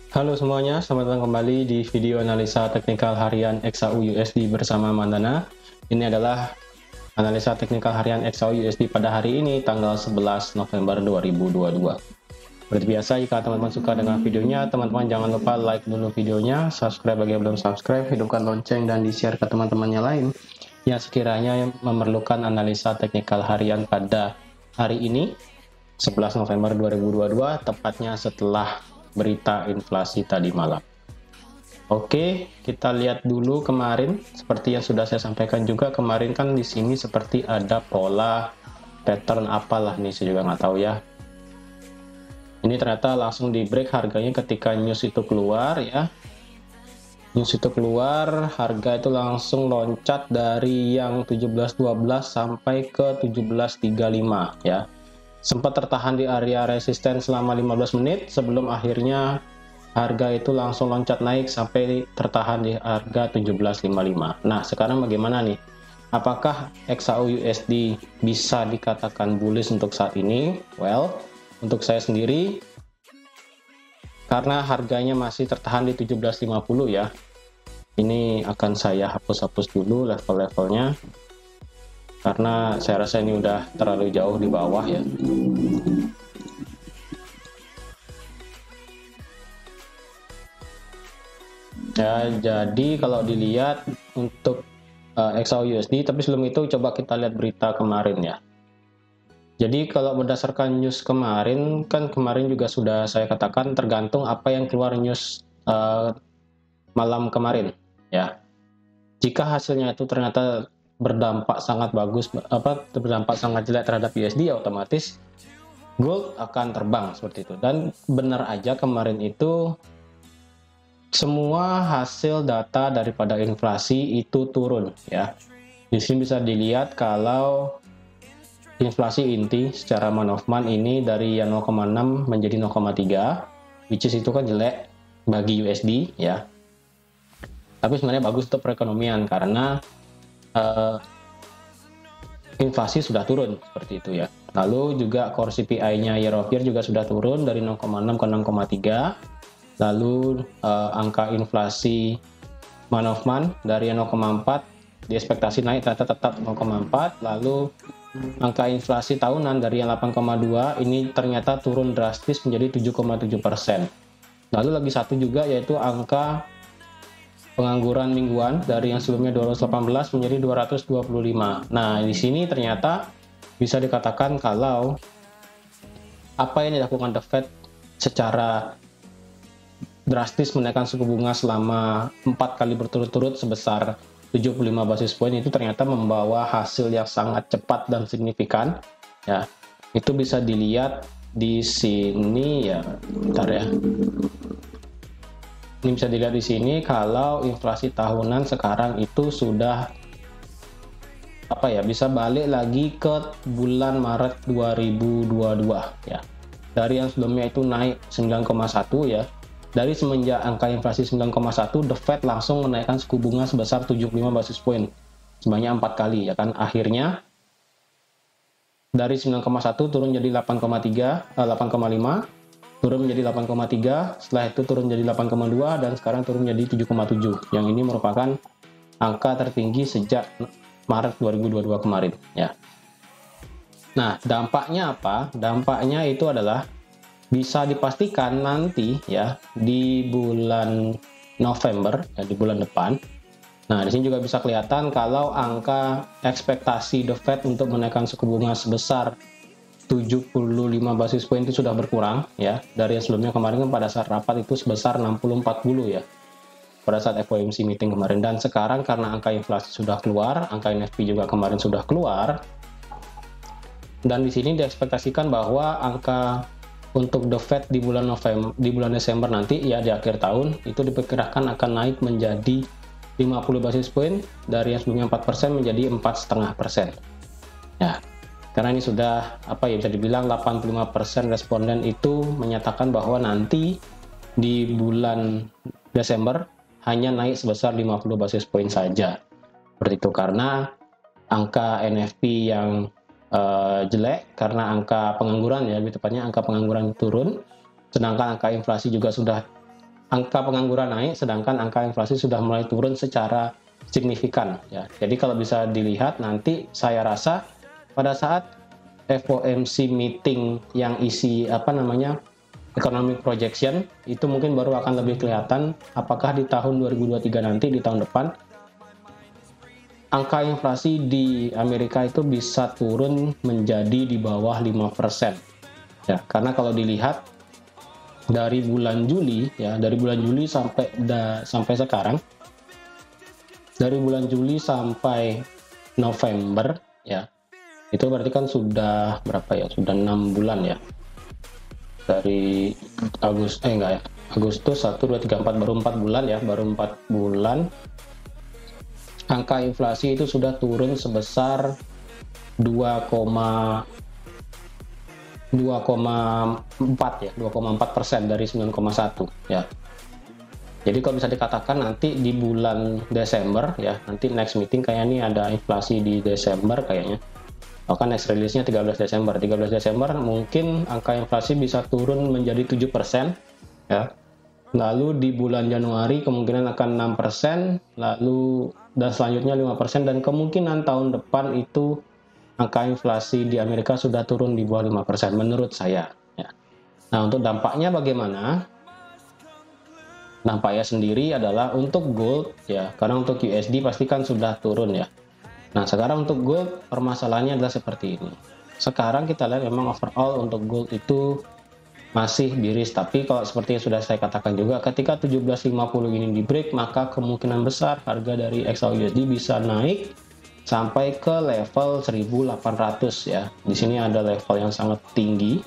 Halo semuanya, selamat datang kembali di video analisa teknikal harian XAU USD bersama Mandana. Ini adalah analisa teknikal harian XAU USD pada hari ini, tanggal 11 November 2022. Seperti biasa, jika teman-teman suka dengan videonya, teman-teman jangan lupa like dulu videonya, subscribe bagi yang belum subscribe, hidupkan lonceng, dan di-share ke teman-temannya lain yang sekiranya memerlukan analisa teknikal harian pada hari ini, 11 November 2022, tepatnya setelah berita inflasi tadi malam. Oke, kita lihat dulu kemarin, seperti yang sudah saya sampaikan juga kemarin kan di sini seperti ada pola pattern apalah nih, saya juga nggak tahu ya. Ini ternyata langsung di break harganya ketika news itu keluar ya. News itu keluar, harga itu langsung loncat dari yang 17.12 sampai ke 17.35 ya. Sempat tertahan di area resisten selama 15 menit sebelum akhirnya harga itu langsung loncat naik sampai tertahan di harga 17.55. Nah, sekarang bagaimana nih? Apakah XAU USD bisa dikatakan bullish untuk saat ini? Well, untuk saya sendiri, karena harganya masih tertahan di 17.50 ya, ini akan saya hapus-hapus dulu level-levelnya, karena saya rasa ini udah terlalu jauh di bawah ya. Ya, jadi kalau dilihat untuk XAU USD, tapi sebelum itu coba kita lihat berita kemarin ya. Jadi kalau berdasarkan news kemarin, kan kemarin juga sudah saya katakan tergantung apa yang keluar news malam kemarin ya. Jika hasilnya itu ternyata berdampak sangat bagus, berdampak sangat jelek terhadap USD, ya otomatis gold akan terbang seperti itu. Dan benar aja kemarin itu semua hasil data daripada inflasi itu turun ya. Di sini bisa dilihat kalau inflasi inti secara month of month ini dari yang 0,6 menjadi 0,3, which is itu kan jelek bagi USD ya. Tapi sebenarnya bagus untuk perekonomian karena inflasi sudah turun seperti itu ya. Lalu juga core CPI-nya year of year juga sudah turun dari 0,6 ke 6,3. Lalu angka inflasi month of month dari 0,4 diekspektasi naik ternyata tetap 0,4. Lalu angka inflasi tahunan dari yang 8,2 ini ternyata turun drastis menjadi 7,7%. Lalu lagi satu juga yaitu angka pengangguran mingguan dari yang sebelumnya 218 menjadi 225. Nah, di sini ternyata bisa dikatakan kalau apa yang dilakukan The Fed secara drastis menaikkan suku bunga selama 4 kali berturut-turut sebesar 75 basis poin itu ternyata membawa hasil yang sangat cepat dan signifikan ya. Itu bisa dilihat di sini ya. Bentar ya. Ini bisa dilihat di sini kalau inflasi tahunan sekarang itu sudah bisa balik lagi ke bulan Maret 2022 ya. Dari yang sebelumnya itu naik 9,1 ya. Dari semenjak angka inflasi 9,1, The Fed langsung menaikkan suku bunga sebesar 75 basis point sebanyak 4 kali ya kan. Akhirnya dari 9,1 turun jadi 8,5, turun menjadi 8,3, setelah itu turun menjadi 8,2 dan sekarang turun menjadi 7,7. Yang ini merupakan angka tertinggi sejak Maret 2022 kemarin ya. Nah, dampaknya apa? Dampaknya itu adalah bisa dipastikan nanti ya di bulan November ya, di bulan depan. Nah, di sini juga bisa kelihatan kalau angka ekspektasi The Fed untuk menaikkan suku bunga sebesar 75 basis point itu sudah berkurang ya. Dari yang sebelumnya kemarin kan pada saat rapat itu sebesar 60-40 ya. Pada saat FOMC meeting kemarin, dan sekarang karena angka inflasi sudah keluar, angka NFP juga kemarin sudah keluar. Dan di sini diekspektasikan bahwa angka untuk The Fed di bulan Desember nanti ya di akhir tahun itu diperkirakan akan naik menjadi 50 basis point dari yang sebelumnya 4% menjadi 4,5%. Ya, karena ini sudah bisa dibilang 85% responden itu menyatakan bahwa nanti di bulan Desember hanya naik sebesar 50 basis point saja. Seperti itu karena angka NFP yang jelek, karena angka pengangguran ya, lebih tepatnya angka pengangguran turun, sedangkan angka inflasi juga sudah angka pengangguran naik, sedangkan angka inflasi sudah mulai turun secara signifikan ya. Jadi kalau bisa dilihat nanti saya rasa pada saat FOMC meeting yang isi economic projection itu mungkin baru akan lebih kelihatan apakah di tahun 2023 nanti, di tahun depan, angka inflasi di Amerika itu bisa turun menjadi di bawah 5%. Ya, karena kalau dilihat dari bulan Juli ya, dari bulan Juli sampai sekarang, dari bulan Juli sampai November ya, itu berarti kan sudah berapa ya, sudah 6 bulan ya, dari Agustus 1, 2, 3, 4, baru 4 bulan ya, baru 4 bulan angka inflasi itu sudah turun sebesar 2,4 ya, 2,4% dari 9,1 ya. Jadi kalau bisa dikatakan nanti di bulan Desember ya, nanti next meeting kayaknya ini ada inflasi di Desember kayaknya. Bahkan next release-nya 13 Desember. 13 Desember mungkin angka inflasi bisa turun menjadi 7% ya. Lalu di bulan Januari kemungkinan akan 6%, lalu dan selanjutnya 5%, dan kemungkinan tahun depan itu angka inflasi di Amerika sudah turun di bawah 5% menurut saya ya. Nah, untuk dampaknya bagaimana? Dampaknya sendiri adalah untuk gold ya, karena untuk USD pasti kan sudah turun ya. Nah, sekarang untuk gold permasalahannya adalah seperti ini. Sekarang kita lihat memang overall untuk gold itu masih bearish, tapi kalau seperti yang sudah saya katakan juga, ketika 1750 ini di break, maka kemungkinan besar harga dari XAUUSD bisa naik sampai ke level 1800 ya. Di sini ada level yang sangat tinggi.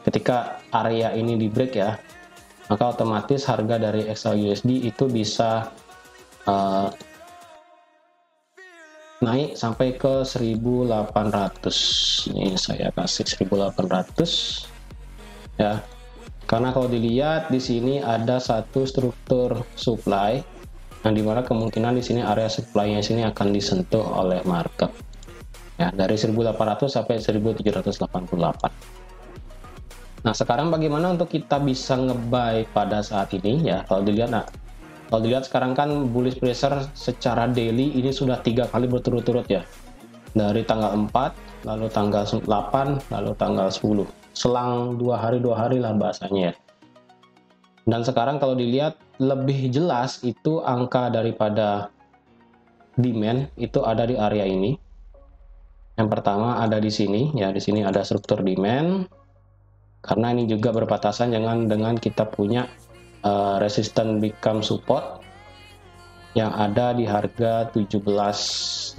Ketika area ini di break ya, maka otomatis harga dari XAUUSD itu bisa naik sampai ke 1800. Ini saya kasih 1800 ya. Karena kalau dilihat di sini ada satu struktur supply, yang dimana kemungkinan di sini area supply-nya sini akan disentuh oleh market ya, dari 1800 sampai 1788. Nah, sekarang bagaimana untuk kita bisa nge-buy pada saat ini ya? Kalau dilihat sekarang kan bullish pressure secara daily ini sudah 3 kali berturut-turut ya, dari tanggal 4, lalu tanggal 8, lalu tanggal 10, selang 2 hari lah bahasanya ya. Dan sekarang kalau dilihat lebih jelas itu angka daripada demand itu ada di area ini. Yang pertama ada di sini ya, di sini ada struktur demand, karena ini juga berbatasan dengan kita punya resistance become support yang ada di harga 1720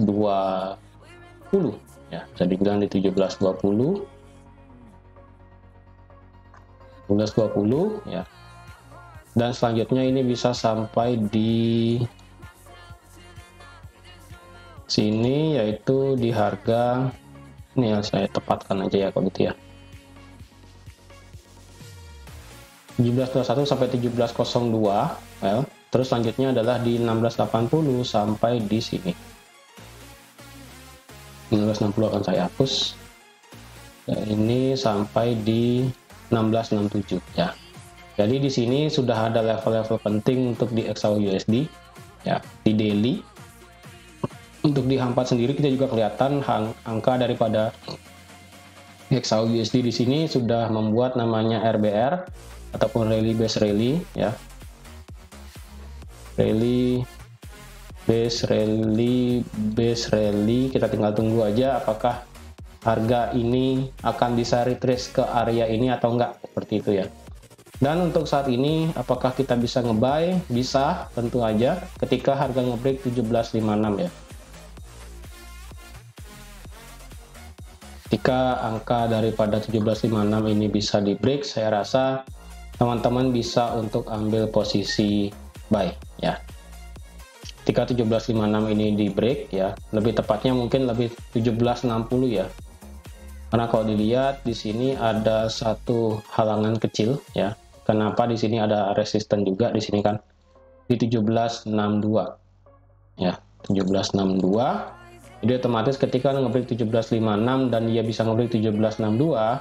ya, bisa dibilang di 1720 ya. Dan selanjutnya ini bisa sampai di sini, yaitu di harga ini ya, saya tepatkan aja ya kalau gitu ya, 1721 sampai 1702 well. Terus selanjutnya adalah di 1680 sampai di sini. 1660 akan saya hapus. Dan ini sampai di 1667 ya. Jadi di sini sudah ada level-level penting untuk di XAUUSD ya, di daily. Untuk di H4 sendiri kita juga kelihatan angka daripada XAUUSD di sini sudah membuat namanya RBR ataupun rally base rally ya. Rally base rally, kita tinggal tunggu aja apakah harga ini akan bisa retrace ke area ini atau enggak, seperti itu ya. Dan untuk saat ini apakah kita bisa nge-buy? Bisa, tentu aja ketika harga nge-break 1756 ya. Ketika angka daripada 1756 ini bisa di break, saya rasa teman-teman bisa untuk ambil posisi buy ya. Ketika 1756 ini di break ya, lebih tepatnya mungkin lebih 1760 ya. Karena kalau dilihat di sini ada satu halangan kecil ya. Kenapa di sini ada resisten juga di sini kan, di 1762 ya, 1762. Jadi otomatis ketika nge-break 1756 dan dia bisa nge-break 1762,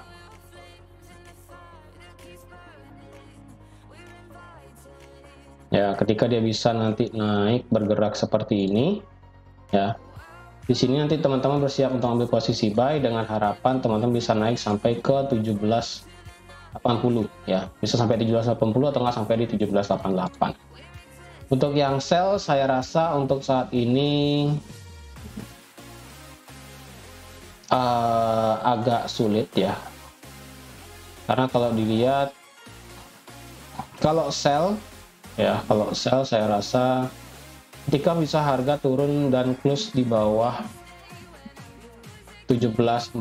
Ya, ketika dia bisa nanti naik bergerak seperti ini, ya. Di sini nanti teman-teman bersiap untuk ambil posisi buy dengan harapan teman-teman bisa naik sampai ke 1780 ya. Bisa sampai 1780 atau nggak sampai di 1788. Untuk yang sell saya rasa untuk saat ini agak sulit ya. Karena kalau dilihat kalau sell saya rasa ketika bisa harga turun dan close di bawah 1747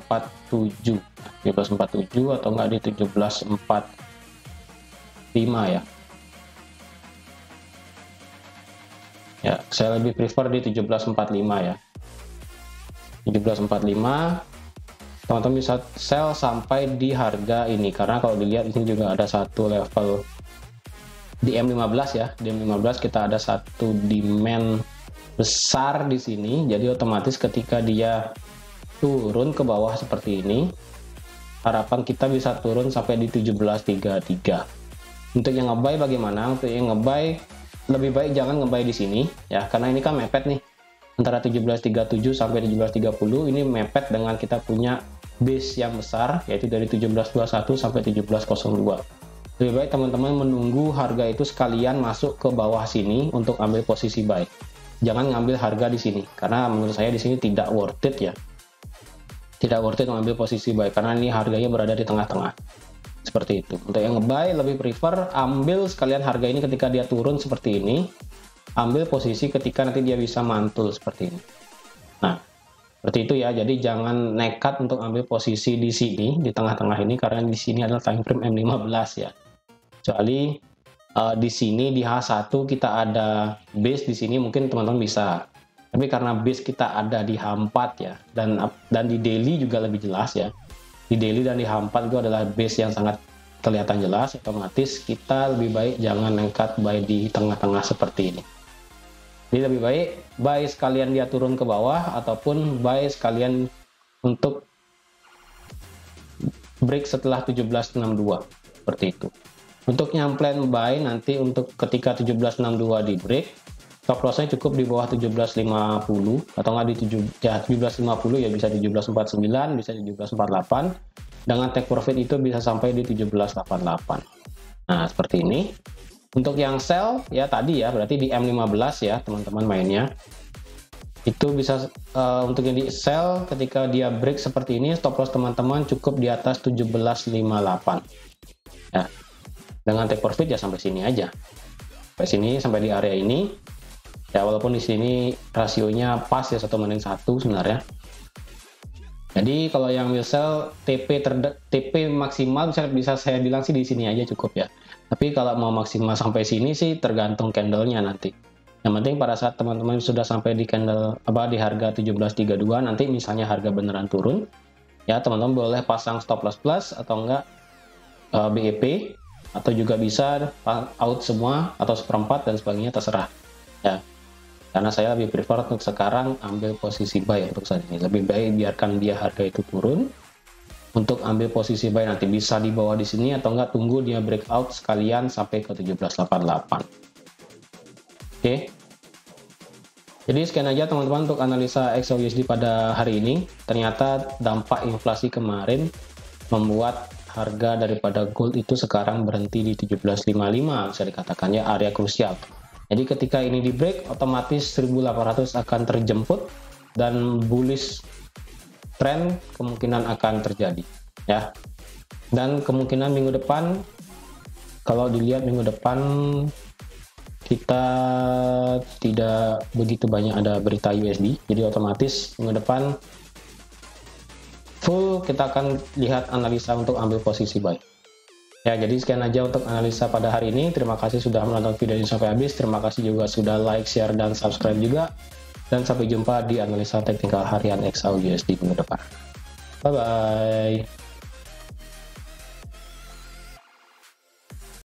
atau enggak di 1745 ya. Ya, saya lebih prefer di 1745 ya. 1745 teman-teman bisa sell sampai di harga ini, karena kalau dilihat ini juga ada satu level di M15 ya. Di M15 kita ada satu demand besar di sini, jadi otomatis ketika dia turun ke bawah seperti ini, harapan kita bisa turun sampai di 1733. Untuk yang ngebuy bagaimana? Untuk yang ngebuy lebih baik jangan ngebuy di sini ya, karena ini kan mepet nih antara 1737 sampai 1730. Ini mepet dengan kita punya base yang besar, yaitu dari 1721 sampai 1702. Lebih baik teman-teman menunggu harga itu sekalian masuk ke bawah sini untuk ambil posisi buy. Jangan ngambil harga di sini, karena menurut saya di sini tidak worth it ya. Tidak worth it mengambil posisi buy, karena ini harganya berada di tengah-tengah. Seperti itu. Untuk yang nge-buy lebih prefer ambil sekalian harga ini ketika dia turun seperti ini. Ambil posisi ketika nanti dia bisa mantul seperti ini. Nah, seperti itu ya. Jadi jangan nekat untuk ambil posisi di sini, di tengah-tengah ini, karena di sini adalah time frame M15 ya. Kecuali di sini di H1 kita ada base di sini, mungkin teman-teman bisa. Tapi karena base kita ada di H4 ya, dan di daily juga lebih jelas ya. Di daily dan di H4 itu adalah base yang sangat kelihatan jelas, otomatis kita lebih baik jangan nekat buy di tengah-tengah seperti ini. Jadi lebih baik buy sekalian dia turun ke bawah, ataupun buy sekalian untuk break setelah 1762 seperti itu. Untuk yang plan buy nanti untuk ketika 1762 di break, stop lossnya cukup di bawah 1750 atau nggak di 1750 ya, bisa di 1749, bisa di 1748. Dengan take profit itu bisa sampai di 1788. Nah, seperti ini. Untuk yang sell ya tadi ya, berarti di M15 ya teman-teman mainnya. Itu bisa untuk yang di sell ketika dia break seperti ini, stop loss teman-teman cukup di atas 1758. Ya. Dengan take profit ya sampai sini aja. Sampai sini, sampai di area ini. Ya, walaupun di sini rasionya pas ya 1:1 sebenarnya. Jadi kalau yang will sell TP maksimal bisa saya bilang sih di sini aja cukup ya. Tapi kalau mau maksimal sampai sini sih tergantung candlenya nanti. Yang penting pada saat teman-teman sudah sampai di candle di harga 1732, nanti misalnya harga beneran turun, ya teman-teman boleh pasang stop loss plus atau enggak BEP, atau juga bisa out semua atau seperempat dan sebagainya, terserah ya. Karena saya lebih prefer untuk sekarang ambil posisi buy untuk saat ini. Lebih baik biarkan dia harga itu turun untuk ambil posisi buy, nanti bisa di bawah di sini atau enggak tunggu dia breakout sekalian sampai ke 1788. Oke. Jadi sekian aja teman-teman untuk analisa XAUUSD pada hari ini. Ternyata dampak inflasi kemarin membuat harga daripada gold itu sekarang berhenti di 1755, bisa dikatakan ya area krusial. Jadi ketika ini di break, otomatis 1800 akan terjemput dan bullish trend kemungkinan akan terjadi ya. Dan kemungkinan minggu depan, kalau dilihat minggu depan kita tidak begitu banyak ada berita USD, jadi otomatis minggu depan full kita akan lihat analisa untuk ambil posisi buy. Ya, jadi sekian aja untuk analisa pada hari ini. Terima kasih sudah menonton video ini sampai habis. Terima kasih juga sudah like, share, dan subscribe juga. Dan sampai jumpa di analisa teknikal harian XAUUSD minggu depan. Bye-bye.